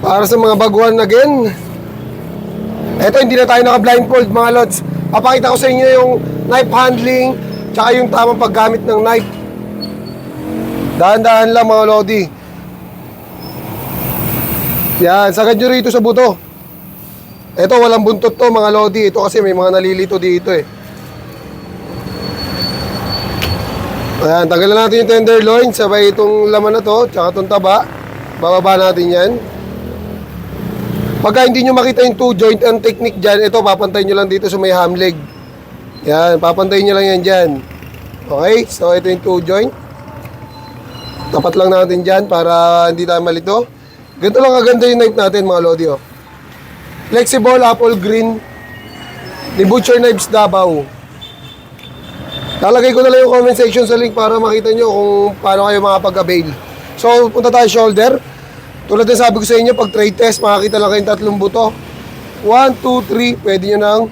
Para sa mga baguhan again. Eto, hindi na tayo naka-blindfold mga lods. Papakita ko sa inyo yung knife handling, tsaka yung tamang paggamit ng knife. Dahan-dahan lang mga lodi. Yan, sagad nyo rito sa buto. Eto, walang buntot to mga lodi. Ito kasi may mga nalilito dito eh. Ayan, tanggalan natin yung tenderloin. Sabay itong laman na to, tsaka itong taba. Bababa natin yan. Pagka hindi nyo makita yung two joint ang technique dyan, ito papantayin nyo lang dito sa may ham leg. Yan, papantayin nyo lang yan dyan. Okay, so ito yung two joint. Tapat lang natin dyan para hindi tayo malito. Ganito lang kaganda yung knife natin mga lodi oh. Flexible apple green ni Butcher Knives Davao. Lalagay ko na lang yung comment section sa link para makita nyo kung paano kayo makapag-avail. So punta tayo shoulder. Tulad na sabi ko sa inyo, pag trade test, makakita lang kayong tatlong buto. 1, 2, 3, pwede nyo nang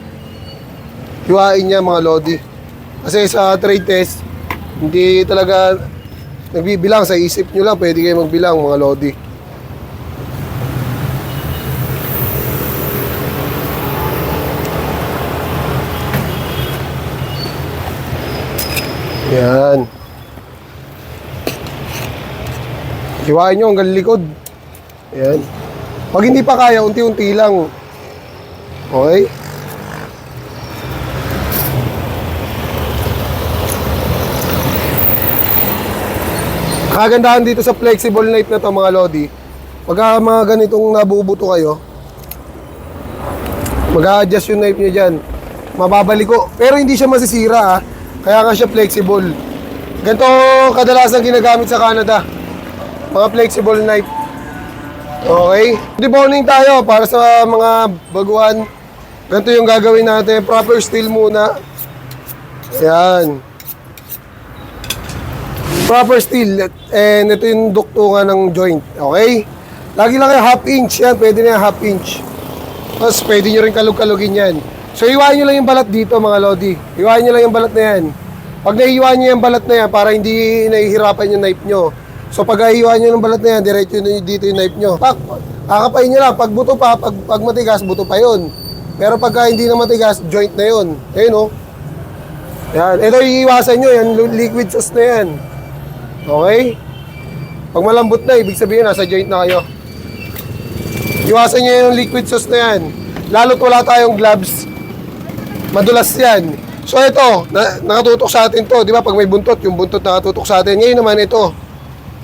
hiwain niya mga lodi. Kasi sa trade test, hindi talaga nagbibilang. Sa isip nyo lang, pwede kayo magbilang mga lodi. Yan. Hiwain nyo hanggang likod. Ayan. Pag hindi pa kaya, unti-unti lang. Okay? Kagandahan dito sa flexible knife na to mga lodi. Pag mga ganitong nabubuto kayo, mag-a-adjust yung knife nyo dyan. Mababaliko. Pero hindi siya masisira. Kaya nga siya flexible. Ganito kadalasan ginagamit sa Canada. Mga flexible knife. Okay, deboning tayo para sa mga baguhan. Ganito yung gagawin natin. Proper steel muna. Ayan. Proper steel. And ito yung duktungan ng joint. Okay? Lagi lang kayo half inch. Yan, pwede na yung half inch. Tapos pwede nyo rin kalug-kalugin yan. So iwain nyo lang yung balat dito mga lodi. Iwain nyo lang yung balat na yan. Pag naiiwain nyo yung balat na yan, para hindi nahihirapan yung knife nyo. So pag ahiwa nyo ng balat na yan, diretso nyo dito yung knife nyo. Kakapain nyo lang. Pag buto pa, pag matigas, buto pa yun. Pero pagka hindi na matigas, joint na yun. Ayun o. Yan. Ito iiwasan nyo. Yan, liquid sauce na yan. Okay? Pag malambot na, ibig sabihin, nasa joint na kayo. Iwasan nyo yung liquid sauce na yan. Lalo't wala tayong gloves. Madulas yan. So ito, nakatutok sa atin to. Di ba? Pag may buntot, yung buntot nakatutok sa atin. Ngayon naman ito.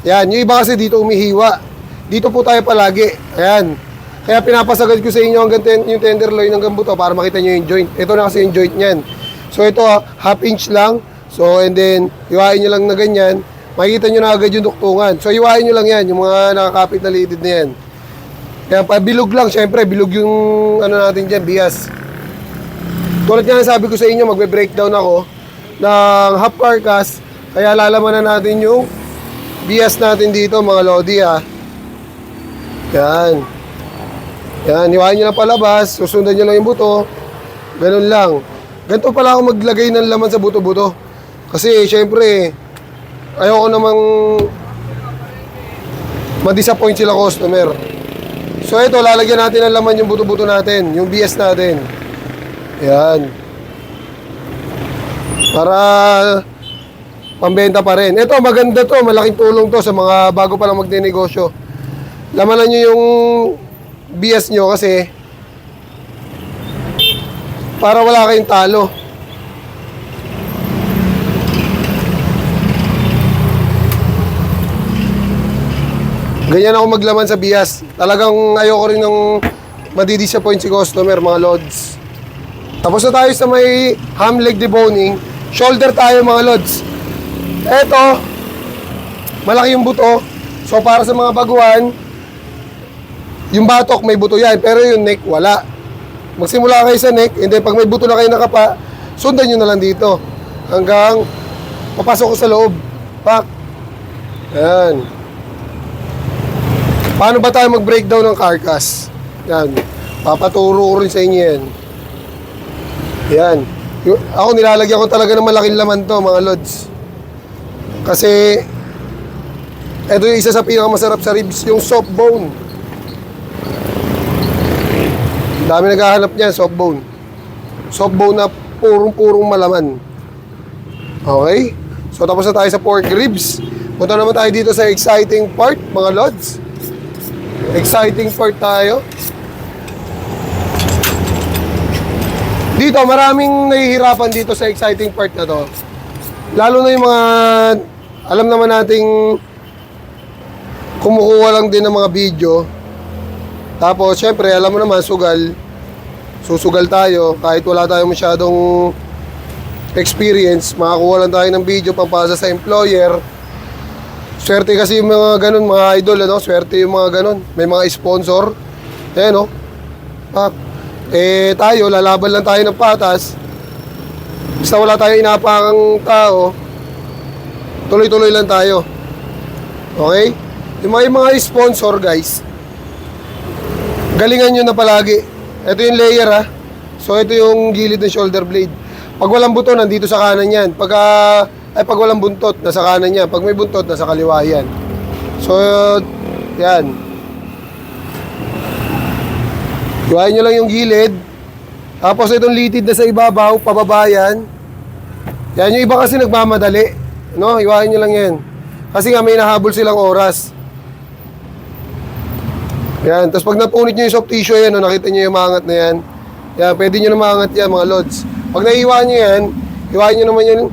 Yan, yung iba kasi dito umihiwa. Dito po tayo palagi. Ayan. Kaya pinapasagad ko sa inyo hanggang yung tenderloin hanggang buto para makita nyo yung joint. Ito na kasi yung joint nyan. So ito, half inch lang. So and then, hiwain nyo lang na ganyan. Makikita nyo na agad yung duktungan. So hiwain nyo lang yan, yung mga nakakapit na litid na yan. Kaya bilog lang, syempre, bilog yung ano natin dyan, bias. Tulad nga sabi ko sa inyo, magbe-breakdown ako ng half carcass. Kaya lalaman na natin yung bias natin dito mga lodi ha. Yan. Yan, hiwain nyo lang palabas. Susundan nyo lang yung buto. Ganun lang. Ganito pala ako maglagay ng laman sa buto-buto. Kasi syempre ayoko namang ma-disappoint sila customer. So ito, lalagyan natin ng laman yung buto-buto natin. Yung bias natin. Yan. Para pambenta pa rin. Ito, maganda to. Malaking tulong to sa mga bago pa lang magne-negosyo. Lamanan nyo yung bias nyo kasi para wala kayong talo. Ganyan ako maglaman sa bias. Talagang ayoko rin ng madidisappoint si customer, mga lods. Tapos na tayo sa may ham leg deboning. Shoulder tayo mga lods. Eto, malaki yung buto. So para sa mga baguhan, yung batok may buto yan, pero yung neck wala. Magsimula kayo sa neck, and then pag may buto na kayo nakapa, sundan nyo na lang dito hanggang papasok ko sa loob. Pak. Yan. Paano ba tayo mag-breakdown ng carcass? Yan. Papaturo ko rin sa inyo yan. Yan. Ako nilalagyan ko talaga ng malaking laman to mga lods. Kasi ito yung isa sa pinakamasarap sa ribs, yung soft bone. Dami naghahanap niyan, soft bone. Soft bone na purong-purong malaman. Okay? So tapos na tayo sa pork ribs. Punta naman tayo dito sa exciting part, mga lods. Exciting part tayo. Dito, maraming nahihirapan dito sa exciting part na to. Lalo na yung mga, alam naman nating kumukuha lang din ng mga video. Tapos, syempre, alam mo naman, susugal tayo. Kahit wala tayong masyadong experience, makakuha lang tayo ng video pampasa sa employer. Swerte kasi yung mga ganun, mga idol, ano? Swerte yung mga ganun. May mga sponsor. Ayan, no? Tayo, lalaban lang tayo ng patas. Basta wala tayong inapakang tao, tuloy-tuloy lang tayo. Okay? Yung mga sponsor, guys, galingan nyo na palagi. Ito yung layer, ha. So, ito yung gilid ng shoulder blade. Pag walang buto, nandito sa kanan yan. Pag walang buntot, nasa kanan yan. Pag may buntot, nasa kaliwa yan. So, yan. Iwain nyo lang yung gilid. Tapos itong litid na sa ibabaw, pababa yan. Yan, yung iba kasi nagmamadali. No? Iwain nyo lang yan. Kasi nga may nahabol silang oras. Yan. Tapos pag napunit nyo yung soft tissue yan, no? Nakita nyo yung maangat na yan. Yan, pwede nyo na maangat yan, mga lods. Pag naiiwain nyo yan, iwain nyo naman yung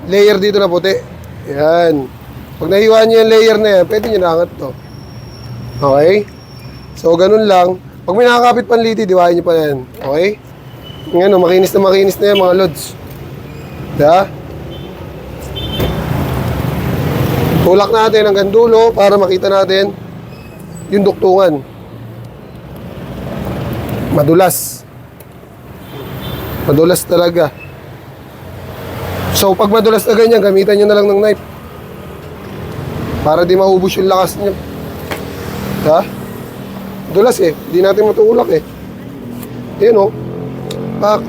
layer dito na puti. Yan. Pag naiiwain nyo yung layer na yan, pwede nyo na angat to. Okay? So, ganun lang. Pag may nakakapit panliti, diwain nyo pa yan. Okay? Ngayon, makinis na yan, mga lods. Diba? Tulak natin hanggang dulo para makita natin yung duktungan. Madulas. Madulas talaga. So, pag madulas na ganyan, gamitan nyo na lang ng knife. Para di maubos yung lakas nyo. Diba? Dulas eh, hindi natin matulak eh. Ayan o. Pak.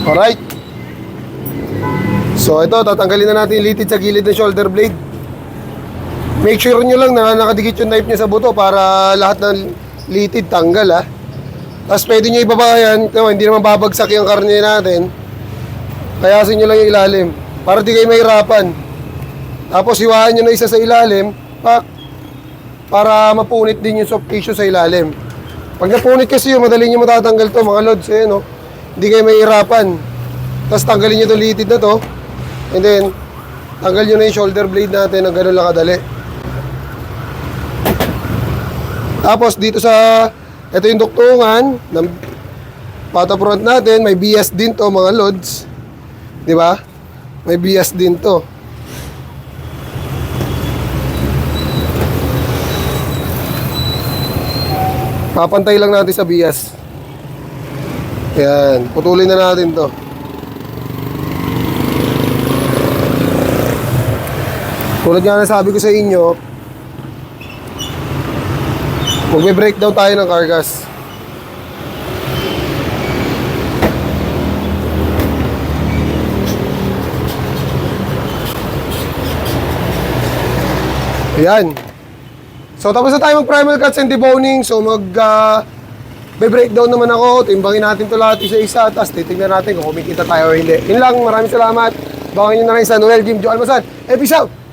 Alright. So ito, tatanggalin na natin yung litid sa gilid ng shoulder blade. Make sure nyo lang na nakadikit yung knife nyo sa buto para lahat ng litid tanggal ha. Tapos pwede nyo ibaba yan, hindi naman babagsak yung karne natin. Kayasin nyo lang yung ilalim para di kayo mahirapan. Tapos hiwahan nyo na isa sa ilalim. Pak. Para mapunit din yung soft tissue sa ilalim. Pag napunit kasi yung madali nyo matatanggal to, mga lods, eh, no? Hindi kayo mahihirapan. Tapos tanggalin nyo itong litid na to. And then, tanggal nyo na yung shoulder blade natin ng ganun lang kadali. Tapos dito sa, ito yung duktungan ng pata front natin, may bias din to, mga lods. Di ba? May bias din to. Papantay lang natin sa bias. Yan. Putulin na natin to. Tulad nga na sabi ko sa inyo, magbe-breakdown tayo ng carcass. Yan. So tapos na tayo mag-primal cuts and deboning. So be-breakdown naman ako. Timbangin natin ito lahat isa-isa. Tapos titignan natin kung kumikita tayo o hindi. Yun lang. Maraming salamat. Bangin nyo na rin sa Noel Jim Jo Almasan. Peace out!